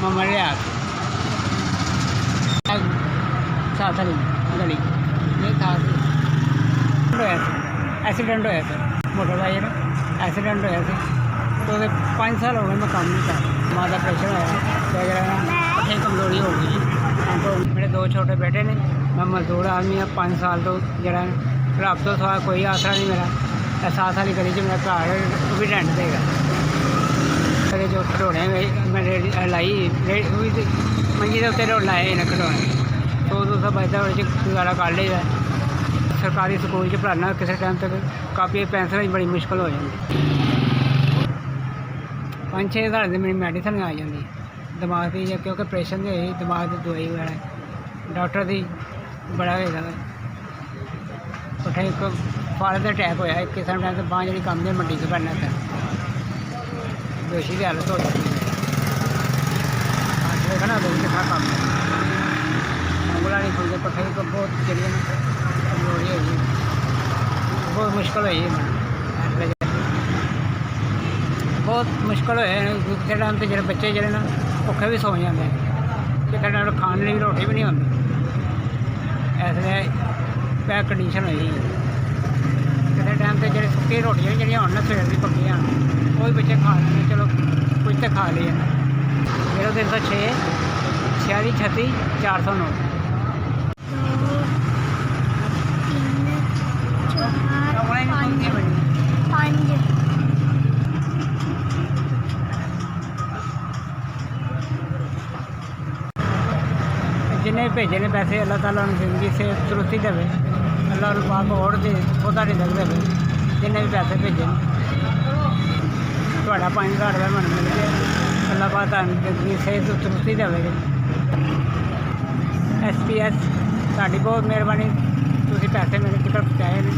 ममरिया साथ गली नहीं था एक्सीडेंट होया सर मोटरसाइकिल एक्सीडेंट होया सी तो 5 साल हो गए मैं काम नहीं कर माँ का प्रेशर होया पट्ठे कमजोरी हो गई तो मेरे 2 छोटे बेटे ने मैं मजदूर आदमी हाँ 5 साल तो जरा रब तो सवा कोई आसरा नहीं मेरा साथ वाली गली च मेरा घर वो भी रेंट देगा मेरे जो खिडौने मैं लाई मंजी के उत्ते लाए इन्हें खिडौने 200 बचता गुजारा कर लिया सरकारी स्कूल पढ़ाना किसी टाइम तक कापी पेंसिल बड़ी मुश्किल हो जाती 5-6 हज़ार की मेरी मैडिसन आ जाती दिमाग की क्योंकि ऑपरेशन की हुई दिमाग की दवाई वगैरह डॉक्टर की बड़ा होगा उत्थे एक फाल का अटैक होया एक किस्म टाइम से बांह जी कम मंडी से पढ़ना था दोषी की हालत हो जाती देखना कितना कम अंगुला नहीं खुलते पट्ठे को बहुत जरिए कमजोरी हुई बहुत मुश्किल हुई बहुत मुश्किल होए किसी टाइम से जो बच्चे जो ना भुखे भी सो जाते हैं किसी टाइम खाने लिए रोटी भी नहीं आती ऐसे पै कंडीशन हुई किसी टाइम से जो सुक्की रोटियां जो होना सवेर की पक्कियां वो भी बच्चे खा लेंगे चलो कुछ तो खा लिए 0306 46 36 409 जिन्हें भेजे ने पैसे अल्लाह ताला जिंदगी से तंदुरुस्ती देवे अल्लाह पाक और दे पता नहीं लग देवे जिन्हें भी पैसे भेजे थोड़ा 5,000 रुपये मन मिल गया अल्लाह पाक जिंदगी से तंदुरुस्ती देवे SPS साड़ी बहुत मेहरबानी तुम पैसे मेरे तक पहुँचाए ने